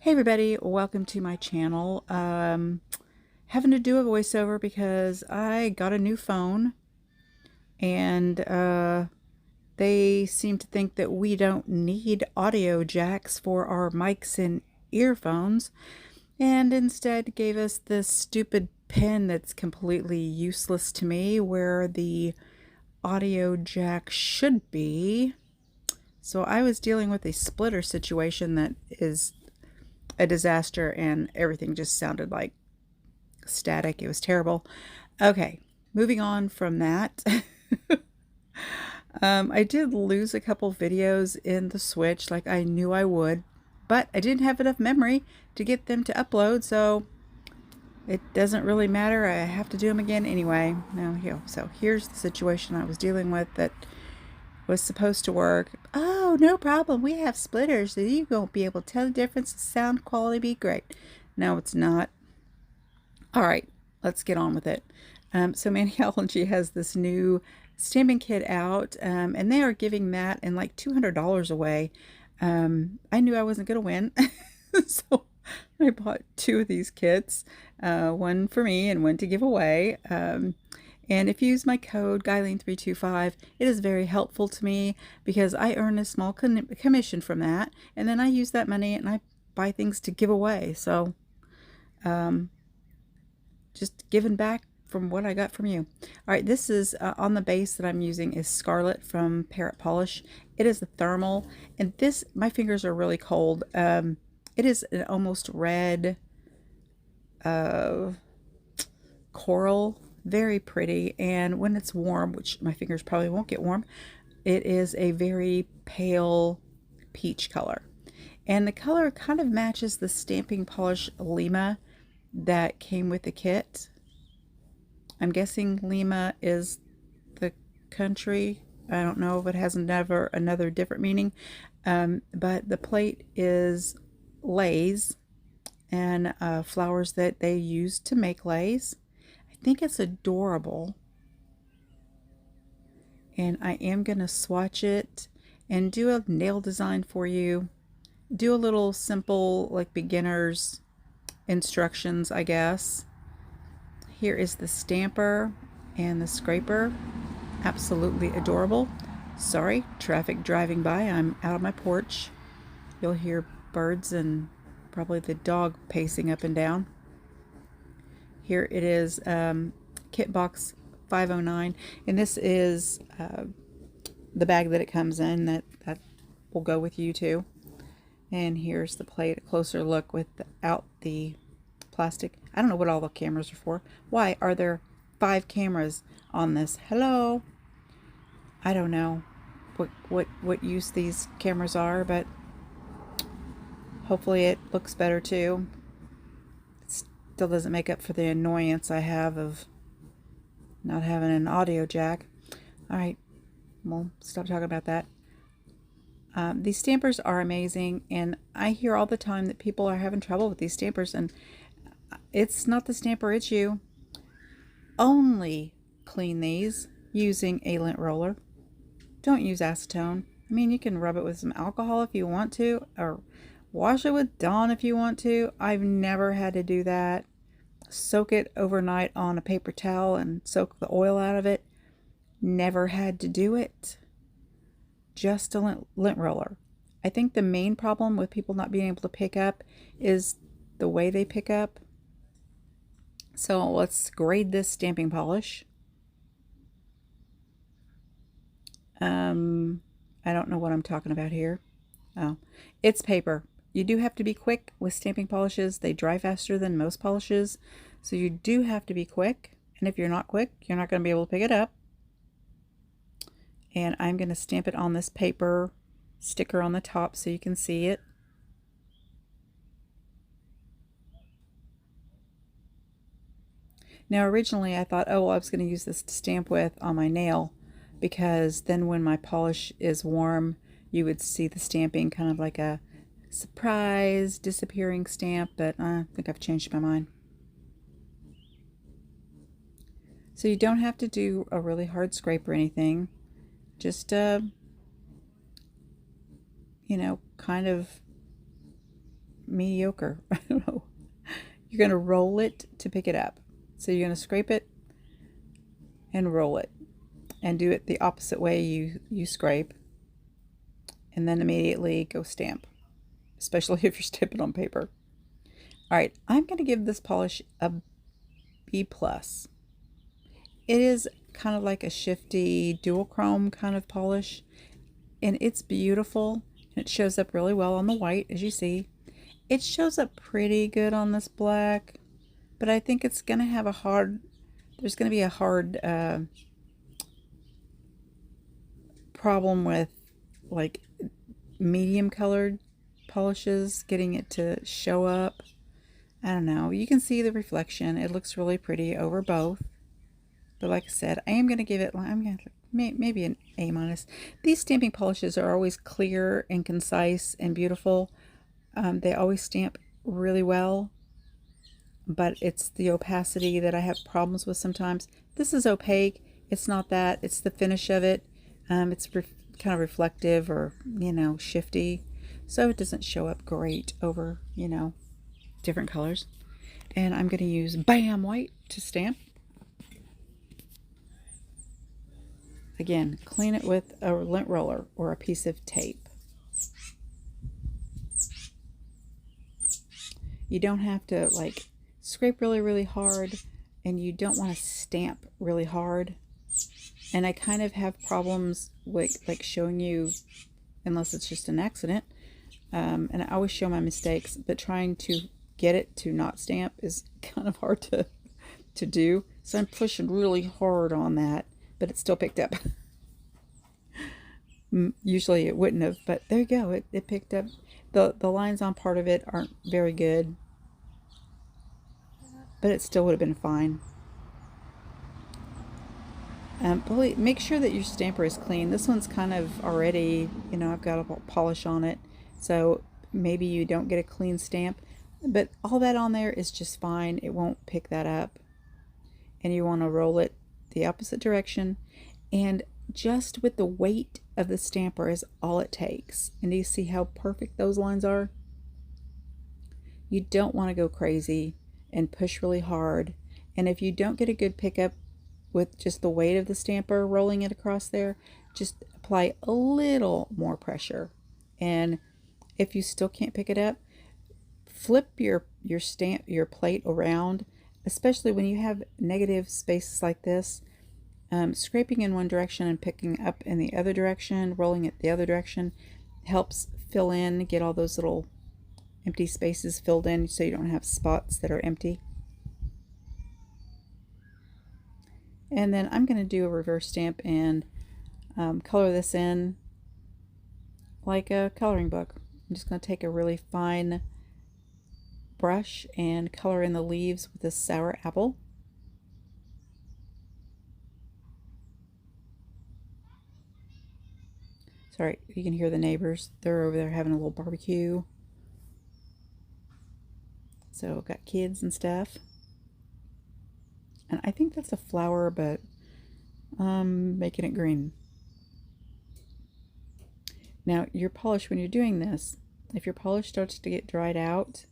Hey everybody, welcome to my channel. Having to do a voiceover because I got a new phone and they seem to think that we don't need audio jacks for our mics and earphones, and instead gave us this stupid pen that's completely useless to me where the audio jack should be. So I was dealing with a splitter situation that is a disaster, and everything just sounded like static. It was terrible. Okay, moving on from that. I did lose a couple videos in the switch like I knew I would, but I didn't have enough memory to get them to upload, so it doesn't really matter. I have to do them again anyway. So here's the situation I was dealing with that was supposed to work. Oh, no problem. We have splitters, so you won't be able to tell the difference. The sound quality be great. No, it's not. All right, let's get on with it. So Maniology has this new stamping kit out, and they are giving that and like $200 away. I knew I wasn't going to win, so I bought two of these kits, one for me and one to give away. And if you use my code Guyline325, it is very helpful to me because I earn a small commission from that, and then I use that money and I buy things to give away. So just giving back from what I got from you. All right, this is on the base that I'm using is Scarlet from Parrot Polish. It is a thermal, and this, my fingers are really cold. It is an almost red coral, very pretty, and when it's warm, which my fingers probably won't get warm, it is a very pale peach color. And the color kind of matches the stamping polish Lima that came with the kit. I'm guessing Lima is the country. I don't know if it has another different meaning. But the plate is leis and flowers that they use to make leis. I think it's adorable. And I am going to swatch it and do a nail design for you. Do a little simple, like beginner's instructions, I guess. Here is the stamper and the scraper. Absolutely adorable. Sorry, traffic driving by. I'm out on my porch. You'll hear birds and probably the dog pacing up and down. Here it is, kit box 509, and this is the bag that it comes in that will go with you too. And here's the plate, a closer look without the plastic. I don't know what all the cameras are for. Why are there 5 cameras on this? Hello? I don't know what use these cameras are, but hopefully it looks better too. It still doesn't make up for the annoyance I have of not having an audio jack. All right, we'll stop talking about that. These stampers are amazing, and I hear all the time that people are having trouble with these stampers, and it's not the stamper, it's you. Only clean these using a lint roller. Don't use acetone. I mean, you can rub it with some alcohol if you want to, or wash it with Dawn if you want to. I've never had to do that. Soak it overnight on a paper towel and soak the oil out of it. Never had to do it. Just a lint roller. I think the main problem with people not being able to pick up is the way they pick up. So let's grade this stamping polish. I don't know what I'm talking about here. Oh, it's paper. You do have to be quick with stamping polishes. They dry faster than most polishes, so you do have to be quick. And if you're not quick, you're not going to be able to pick it up. And I'm going to stamp it on this paper sticker on the top so you can see it. Now originally I thought, oh, well, I was going to use this to stamp with on my nail, because then when my polish is warm, you would see the stamping kind of like a surprise disappearing stamp, but I think I've changed my mind. So you don't have to do a really hard scrape or anything. Just, you know, kind of mediocre. I don't know. You're going to roll it to pick it up. So you're going to scrape it and roll it, and do it the opposite way you scrape, and then immediately go stamp, especially if you're stamping on paper. All right, I'm going to give this polish a B+. It is kind of like a shifty dual chrome kind of polish, and it's beautiful. It shows up really well on the white, as you see. It shows up pretty good on this black, but I think it's going to have there's going to be a hard problem with like medium colored polishes getting it to show up. I don't know. You can see the reflection. It looks really pretty over both. But like I said, I am going to give it, maybe an A-. These stamping polishes are always clear and concise and beautiful. They always stamp really well, but it's the opacity that I have problems with sometimes. This is opaque. It's not that. It's the finish of it. It's kind of reflective or, shifty. So it doesn't show up great over, different colors. And I'm going to use Bam White to stamp. Again, clean it with a lint roller or a piece of tape. You don't have to scrape really, really hard, and you don't want to stamp really hard. And I kind of have problems with showing you, unless it's just an accident. And I always show my mistakes, but trying to get it to not stamp is kind of hard to do. So I'm pushing really hard on that, but it still picked up. Usually it wouldn't have, but there you go. It picked up. The lines on part of it aren't very good, but it still would have been fine. Make sure that your stamper is clean. This one's kind of already, I've got a polish on it, so maybe you don't get a clean stamp, but all that on there is just fine. It won't pick that up. And you want to roll it the opposite direction, and just with the weight of the stamper is all it takes. And do you see how perfect those lines are? You don't want to go crazy and push really hard. And if you don't get a good pickup with just the weight of the stamper rolling it across there, just apply a little more pressure. And if you still can't pick it up, flip your plate around, especially when you have negative spaces like this. Scraping in one direction and picking up in the other direction, rolling it the other direction, helps fill in, get all those little empty spaces filled in so you don't have spots that are empty. And then I'm going to do a reverse stamp and color this in like a coloring book. I'm just going to take a really fine brush and color in the leaves with this sour apple. Sorry, you can hear the neighbors. They're over there having a little barbecue. So got kids and stuff. And I think that's a flower, but I'm making it green. Now your polish, when you're doing this, if your polish starts to get dried out,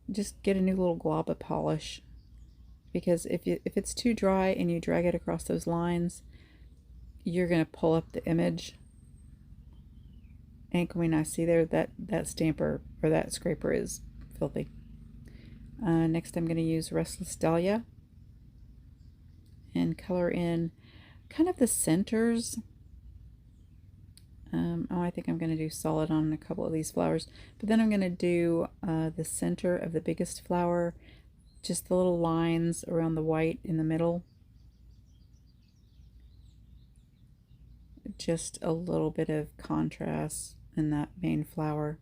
just get a new little glob of polish. Because if it's too dry and you drag it across those lines, you're going to pull up the image. And can we not see there that stamper or that scraper is filthy. Next I'm going to use Restless Dahlia and color in kind of the centers. I think I'm going to do solid on a couple of these flowers, but then I'm going to do the center of the biggest flower, just the little lines around the white in the middle. Just a little bit of contrast in that main flower.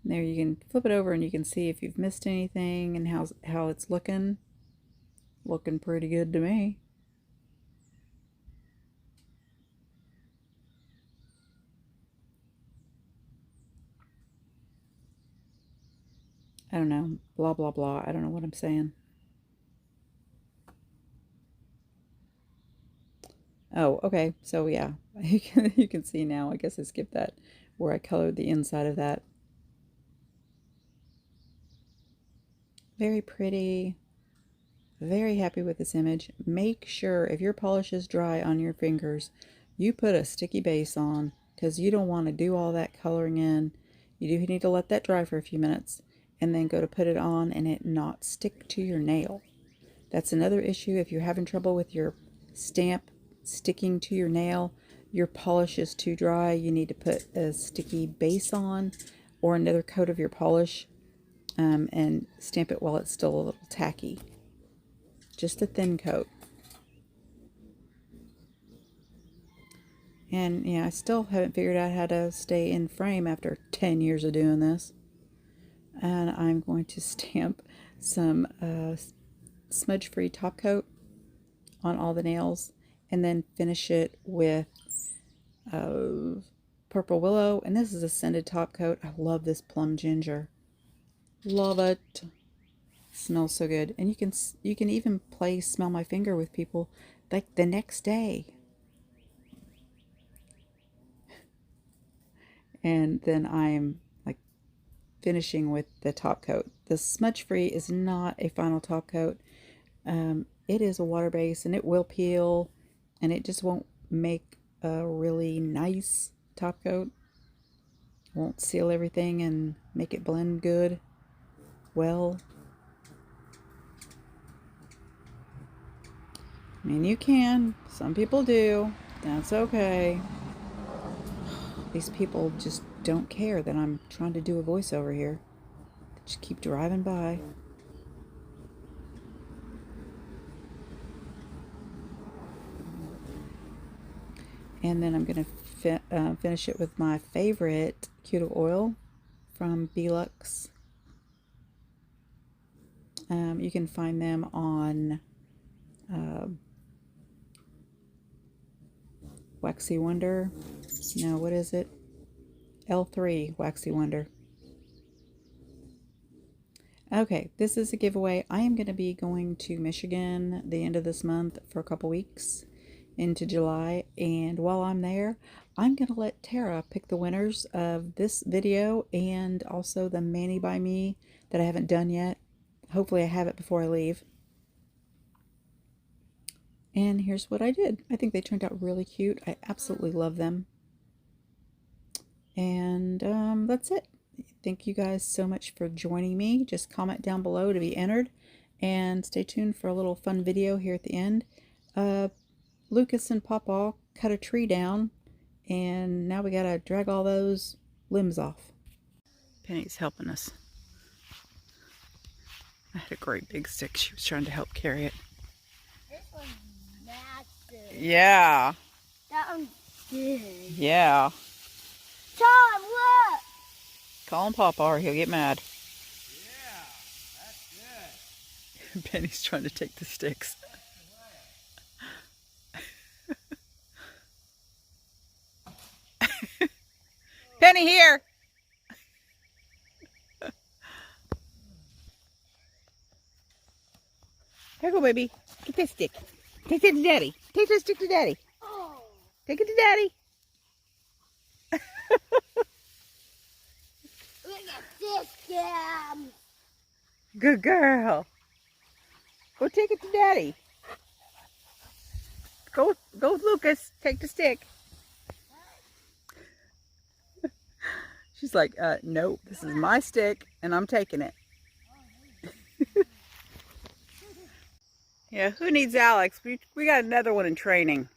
There you can flip it over and you can see if you've missed anything and how it's looking. Looking pretty good to me. I don't know, blah, blah, blah. I don't know what I'm saying. Oh, okay. So yeah, you can see now. I guess I skipped that where I colored the inside of that. Very pretty. Very happy with this image. Make sure if your polish is dry on your fingers, you put a sticky base on, because you don't want to do all that coloring in. You do need to let that dry for a few minutes and then go to put it on and it not stick to your nail. That's another issue if you're having trouble with your stamp sticking to your nail. Your polish is too dry. You need to put a sticky base on or another coat of your polish and stamp it while it's still a little tacky. Just a thin coat. And yeah, I still haven't figured out how to stay in frame after 10 years of doing this. And I'm going to stamp some smudge-free top coat on all the nails and then finish it with Purple Willow. And this is a scented top coat. I love this plum ginger. Love it. Smells so good. And you can even play smell my finger with people like the next day. And then I'm like finishing with the top coat. The smudge free is not a final top coat. It is a water base and it will peel and it just won't make a really nice top coat. Won't seal everything and make it blend good. Well, I mean, you can. Some people do. That's okay. These people just don't care that I'm trying to do a voiceover here. They just keep driving by. And then I'm going to finish it with my favorite cuticle oil from Belux. You can find them on Waxy Wonder. No, what is it? L3 Waxy Wonder. Okay, this is a giveaway. I am going to be going to Michigan the end of this month for a couple weeks into July, and while I'm there, I'm going to let Tara pick the winners of this video and also the Mani by Me that I haven't done yet. Hopefully I have it before I leave. And here's what I did. I think they turned out really cute. I absolutely love them. And that's it. Thank you guys so much for joining me. Just comment down below to be entered. And stay tuned for a little fun video here at the end. Lucas and Pawpaw cut a tree down. And now we got to drag all those limbs off. Penny's helping us. I had a great big stick. She was trying to help carry it. This one's massive. Yeah. That one's big. Yeah. Tom, look! Call him Papa or he'll get mad. Yeah, that's good. Penny's trying to take the sticks. Penny, here! Here you go, baby. Get that stick. Take that to Daddy. Take that stick to Daddy. Oh. Take it to Daddy. Look at this, Cam. Good girl. Go take it to Daddy. Go with Lucas. Take the stick. She's like, nope, this is my stick, and I'm taking it. Yeah, who needs Alex? We got another one in training.